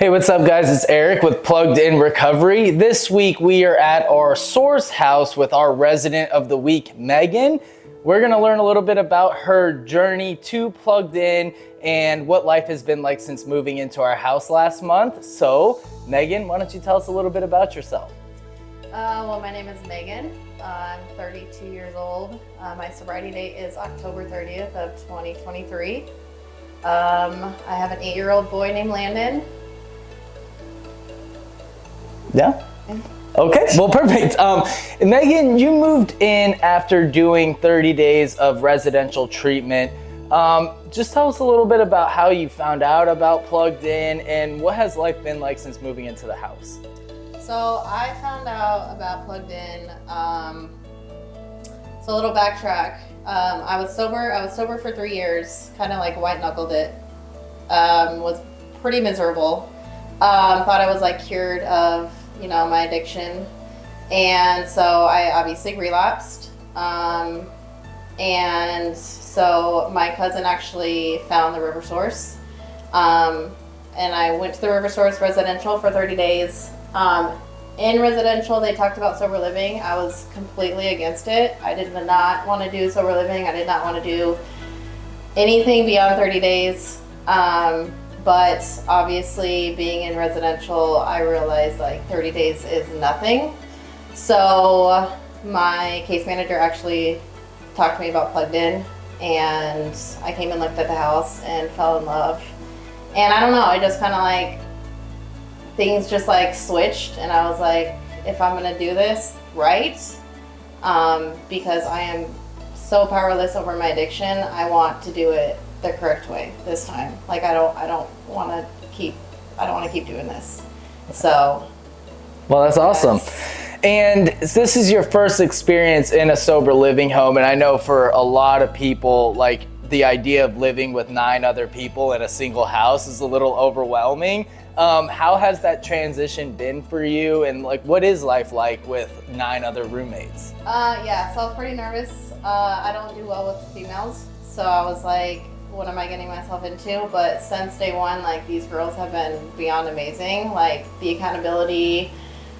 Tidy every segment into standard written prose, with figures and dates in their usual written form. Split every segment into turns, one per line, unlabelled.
Hey, what's up guys? It's Eric with Plugged In Recovery. This week we are at our source house with our resident of the week, Megan. We're gonna learn a little bit about her journey to Plugged In and what life has been like since moving into our house last month. So, Megan, why don't you tell us a little bit about yourself?
Well, my name is Megan. I'm 32 years old. My sobriety date is October 30th of 2023. I have an 8-year-old boy named Landon.
Yeah? Okay, well, perfect. Megan, you moved in after doing 30 days of residential treatment. Just tell us a little bit about how you found out about Plugged In and what has life been like since moving into the house?
So I found out about Plugged In. So a little backtrack. I was sober for 3 years, kind of like white knuckled it. Was pretty miserable. Thought I was like cured of, my addiction. And so I obviously relapsed. And so my cousin actually found the River Source. And I went to the River Source residential for 30 days. In residential, they talked about sober living. I was completely against it. I did not want to do sober living. I did not want to do anything beyond 30 days. But obviously being in residential, I realized like 30 days is nothing. So my case manager actually talked to me about Plugged In, and I came and looked at the house and fell in love. And I don't know, it just kind of like, things just like switched, and I was like, if I'm gonna do this right, because I am so powerless over my addiction, I want to do it the correct way this time. Like I don't want to keep doing this. So.
Well, that's awesome. And this is your first experience in a sober living home, and I know for a lot of people, like the idea of living with 9 other people in a single house is a little overwhelming. How has that transition been for you, and like what is life like with 9 other roommates?
Yeah, so I was pretty nervous. I don't do well with females, so I was like, what am I getting myself into? But since day one, like these girls have been beyond amazing. Like the accountability,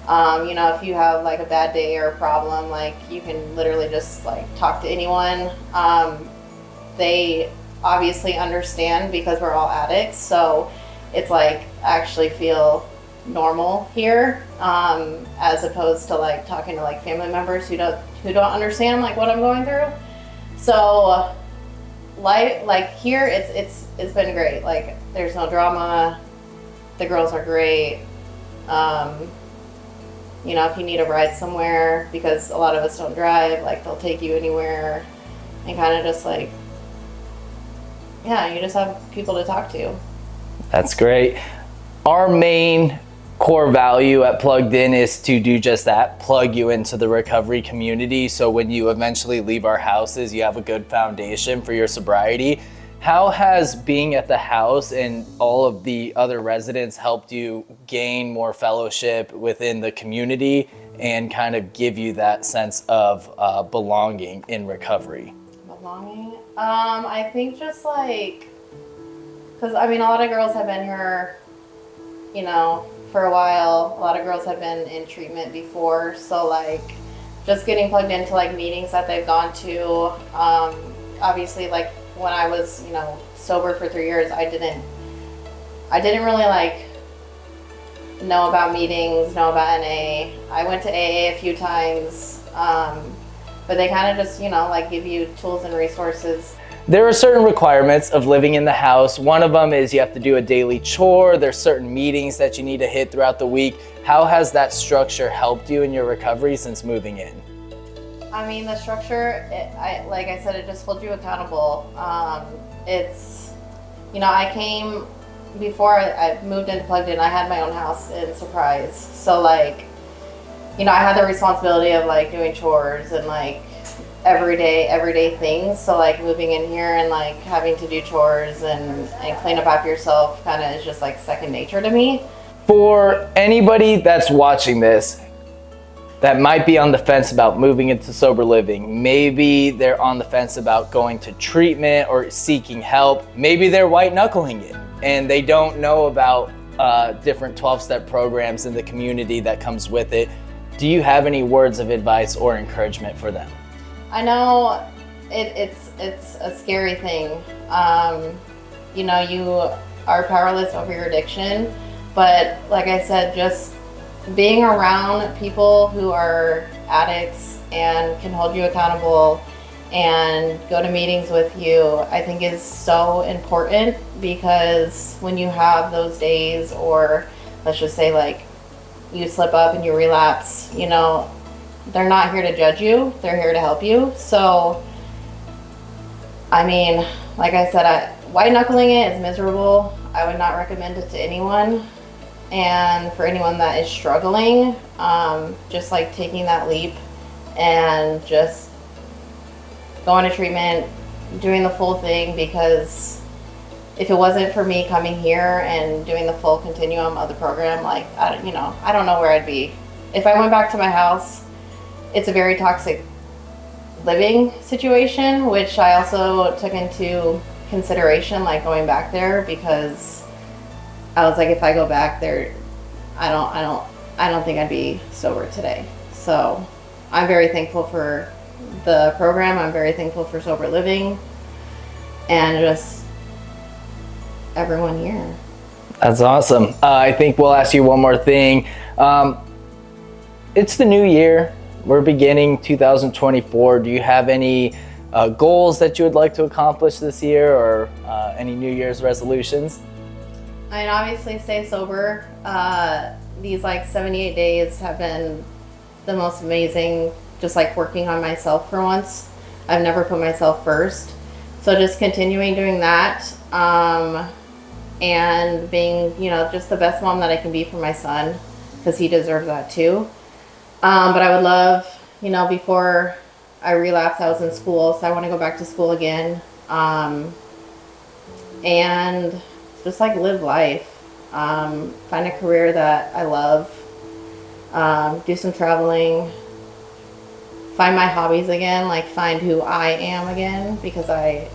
if you have like a bad day or a problem, like you can literally just like talk to anyone. They obviously understand because we're all addicts, so it's like actually feel normal here, as opposed to like talking to like family members who don't understand like what I'm going through. So life, like here, it's been great. Like there's no drama. The girls are great. If you need a ride somewhere, because a lot of us don't drive, like they'll take you anywhere, and kind of just like, yeah, you just have people to talk to.
That's great. Our main core value at Plugged In is to do just that, plug you into the recovery community. So when you eventually leave our houses, you have a good foundation for your sobriety. How has being at the house and all of the other residents helped you gain more fellowship within the community and kind of give you that sense of belonging in recovery?
Belonging? I think just like, because a lot of girls have been here, for a while. A lot of girls have been in treatment before, so like just getting plugged into like meetings that they've gone to. Obviously, like when I was sober for 3 years, I didn't really like know about meetings, know about NA. I went to AA a few times, but they kind of just like give you tools and resources.
There are certain requirements of living in the house. One of them is you have to do a daily chore. There's certain meetings that you need to hit throughout the week. How has that structure helped you in your recovery since moving in?
The structure, like I said, it just holds you accountable. It's, I came, before I moved into Plugged In, I had my own house in Surprise. So like, I had the responsibility of like doing chores and like everyday things. So like moving in here and like having to do chores and clean up after yourself kind of is just like second nature to me.
For anybody that's watching this that might be on the fence about moving into sober living, maybe they're on the fence about going to treatment or seeking help, maybe they're white knuckling it and they don't know about different 12-step programs in the community that comes with it. Do you have any words of advice or encouragement for them?
I know it's a scary thing. You know, you are powerless over your addiction, but like I said, just being around people who are addicts and can hold you accountable and go to meetings with you, I think is so important, because when you have those days, or let's just say like you slip up and you relapse, you know, they're not here to judge you, they're here to help you. So, I mean, like I said, white knuckling it is miserable. I would not recommend it to anyone. And for anyone that is struggling, just like taking that leap and just going to treatment, doing the full thing, because if it wasn't for me coming here and doing the full continuum of the program, like, I don't know where I'd be. If I went back to my house, it's a very toxic living situation, which I also took into consideration, like going back there, because I was like, if I go back there, I don't think I'd be sober today. So I'm very thankful for the program. I'm very thankful for sober living and just everyone here.
That's awesome. I think we'll ask you one more thing. It's the new year. We're beginning 2024. Do you have any goals that you would like to accomplish this year, or any New Year's resolutions?
I mean, obviously stay sober. These like 78 days have been the most amazing, just like working on myself for once. I've never put myself first. So just continuing doing that, and being, you know, just the best mom that I can be for my son, because he deserves that too. But I would love, you know, before I relapse, I was in school, so I want to go back to school again, and just like live life, find a career that I love, do some traveling, find my hobbies again, like find who I am again, because I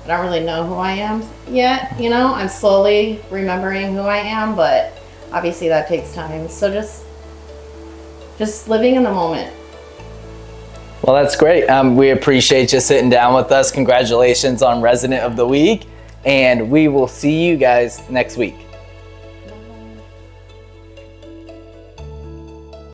don't really know who I am yet, you know. I'm slowly remembering who I am, but obviously that takes time. So just living in the moment.
Well, that's great. We appreciate you sitting down with us. Congratulations on Resident of the Week, and we will see you guys next week.